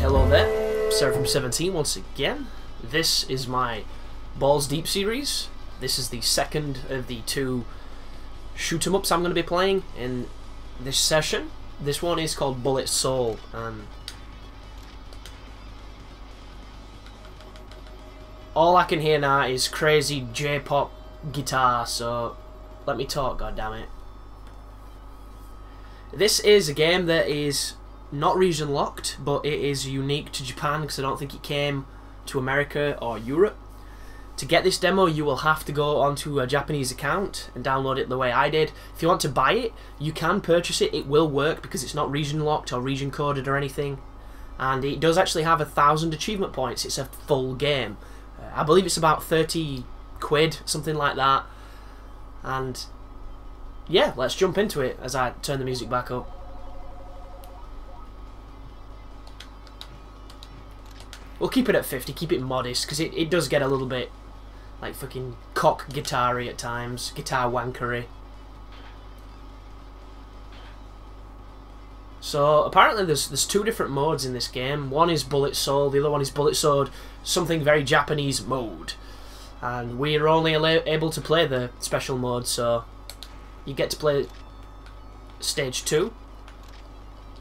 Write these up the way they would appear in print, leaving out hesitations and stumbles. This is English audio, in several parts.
Hello there, Sarah from 17 once again. This is my Balls Deep series. This is the second of the two shoot-em-ups I'm going to be playing in this session. This one is called Bullet Soul, and all I can hear now is crazy J-pop guitar, so let me talk, goddammit. This is a game that is not region locked, but it is unique to Japan because I don't think it came to America or Europe. To get this demo, you will have to go onto a Japanese account and download it the way I did. If you want to buy it, you can purchase it. It will work because it's not region locked or region coded or anything. And it does actually have 1,000 achievement points. It's a full game. I believe it's about 30 quid, something like that. And yeah, let's jump into it as I turn the music back up. We'll keep it at 50, keep it modest, because it does get a little bit like fucking cock guitar-y at times, guitar wankery. So apparently there's two different modes in this game. One is Bullet Soul, the other one is Bullet Sword, something very Japanese mode. And we're only able to play the special mode, so you get to play stage 2.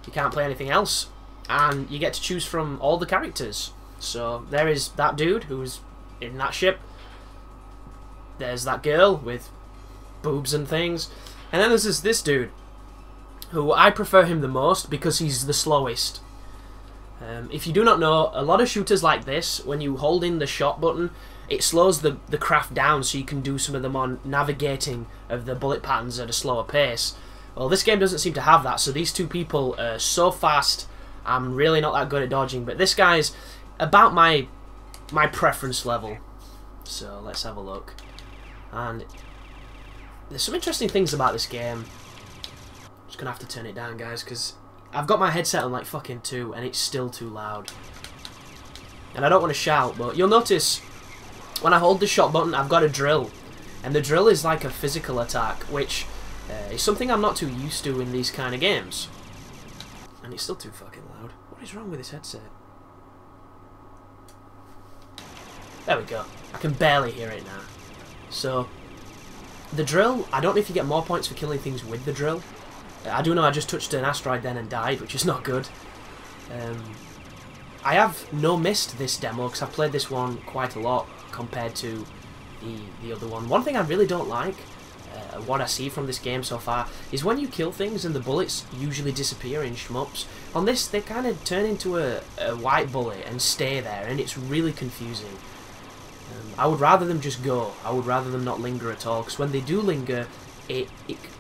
You can't play anything else, and you get to choose from all the characters. So there is that dude who's in that ship. There's that girl with boobs and things. And then there's this dude, who I prefer him the most because he's the slowest. If you do not know, a lot of shooters like this, when you hold in the shot button, it slows the craft down so you can do some of the more navigating of the bullet patterns at a slower pace. Well, this game doesn't seem to have that, so these two people are so fast, I'm really not that good at dodging, but this guy's about my preference level. So let's have a look. And there's some interesting things about this game. Just gonna have to turn it down, guys, because I've got my headset on like fucking 2 and it's still too loud. And I don't want to shout, but you'll notice when I hold the shot button I've got a drill, and the drill is like a physical attack, which is something I'm not too used to in these kind of games. And it's still too fucking loud. What is wrong with this headset? There we go. I can barely hear it now. So, the drill, I don't know if you get more points for killing things with the drill. I do know I just touched an asteroid then and died, which is not good. I have no missed this demo because I've played this one quite a lot compared to the other one. One thing I really don't like, what I see from this game so far, is when you kill things and the bullets usually disappear in shmups. On this, they kind of turn into a white bullet and stay there, and it's really confusing. I would rather them just go. I would rather them not linger at all, because when they do linger, did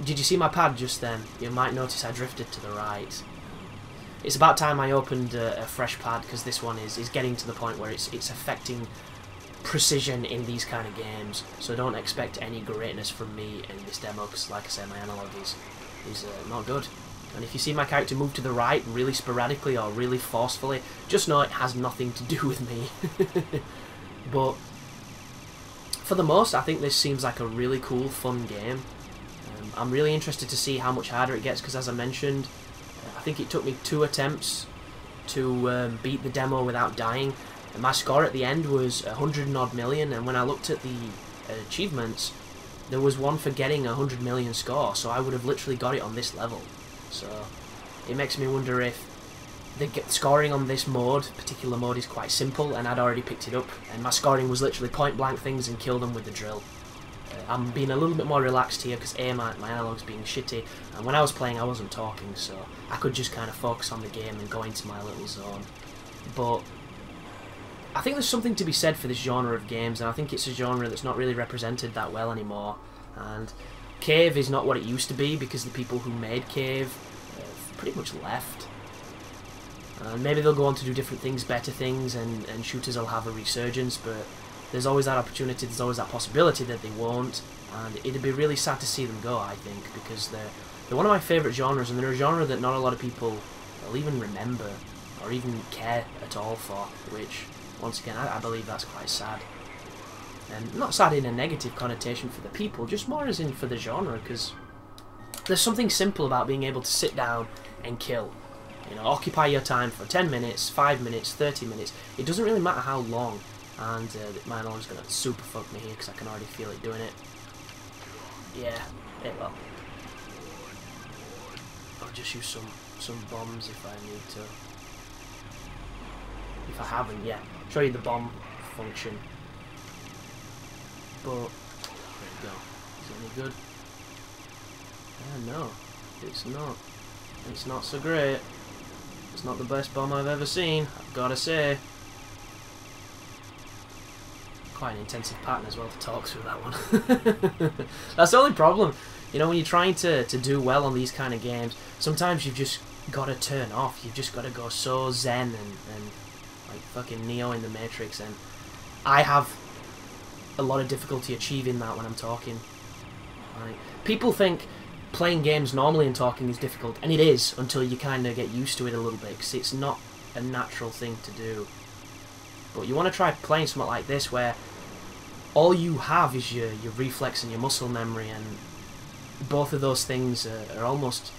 you see my pad just then? You might notice I drifted to the right. It's about time I opened a fresh pad, because this one is getting to the point where it's affecting precision in these kind of games, so don't expect any greatness from me in this demo, because like I said, my analog is not good. And if you see my character move to the right really sporadically or really forcefully, just know it has nothing to do with me. But for the most, I think this seems like a really cool, fun game. I'm really interested to see how much harder it gets, because as I mentioned, I think it took me 2 attempts to beat the demo without dying. And my score at the end was 100 and odd million, and when I looked at the achievements, there was one for getting 100 million score, so I would have literally got it on this level. So it makes me wonder if the scoring on this particular mode is quite simple, and I'd already picked it up, and my scoring was literally point blank things and kill them with the drill. I'm being a little bit more relaxed here because my analog's being shitty, and when I was playing I wasn't talking, so I could just kind of focus on the game and go into my little zone. But I think there's something to be said for this genre of games, and I think it's a genre that's not really represented that well anymore. And K.E.M is not what it used to be because the people who made K.E.M pretty much left. Maybe they'll go on to do different things, better things, and shooters will have a resurgence, but there's always that opportunity, there's always that possibility that they won't, and it'd be really sad to see them go, I think, because they're one of my favourite genres, and they're a genre that not a lot of people will even remember or even care at all for, which, once again, I believe that's quite sad. And not sad in a negative connotation for the people, just more as in for the genre, because there's something simple about being able to sit down and kill. You know, occupy your time for 10 minutes, 5 minutes, 30 minutes. It doesn't really matter how long. And my alarm's going to super fuck me here because I can already feel it doing it. Yeah, it will. I'll just use some bombs if I need to. If I haven't, yeah. Show you the bomb function. But, there you go. Is it any good? No, it's not. It's not so great. It's not the best bomb I've ever seen, I've gotta say. Quite an intensive pattern as well to talk through that one. That's the only problem. You know, when you're trying to do well on these kind of games, sometimes you've just got to turn off. You've just got to go so zen and like fucking Neo in the Matrix. And I have a lot of difficulty achieving that when I'm talking. Like, people think playing games normally and talking is difficult, and it is until you kind of get used to it a little bit, because it's not a natural thing to do. But you want to try playing something like this where all you have is your reflex and your muscle memory, and both of those things are almost,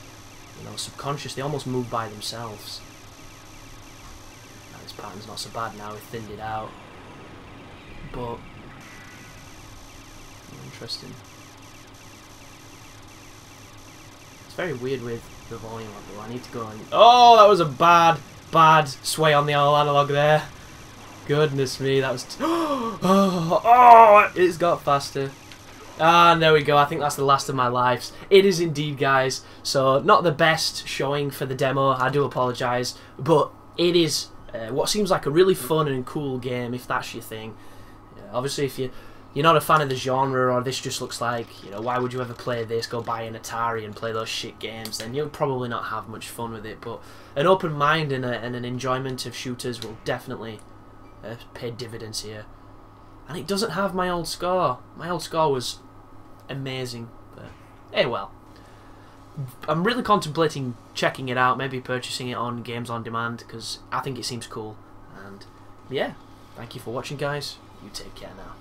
you know, subconscious. They almost move by themselves. Now, this pattern's not so bad now. We've thinned it out. But interesting. It's very weird with the volume level. I need to go and... Oh, that was a bad sway on the analog there. Goodness me, that was... Oh, it's got faster. And there we go. I think that's the last of my lives. It is indeed, guys. So, not the best showing for the demo. I do apologise. But it is what seems like a really fun and cool game, if that's your thing. Obviously, if you're not a fan of the genre, or this just looks like, you know, why would you ever play this? Go buy an Atari and play those shit games. Then you'll probably not have much fun with it. But an open mind and an enjoyment of shooters will definitely... paid dividends here. And it doesn't have my old score. My old score was amazing, but hey, well, I'm really contemplating checking it out, maybe purchasing it on Games on Demand, because I think it seems cool. And yeah, thank you for watching, guys. You take care now.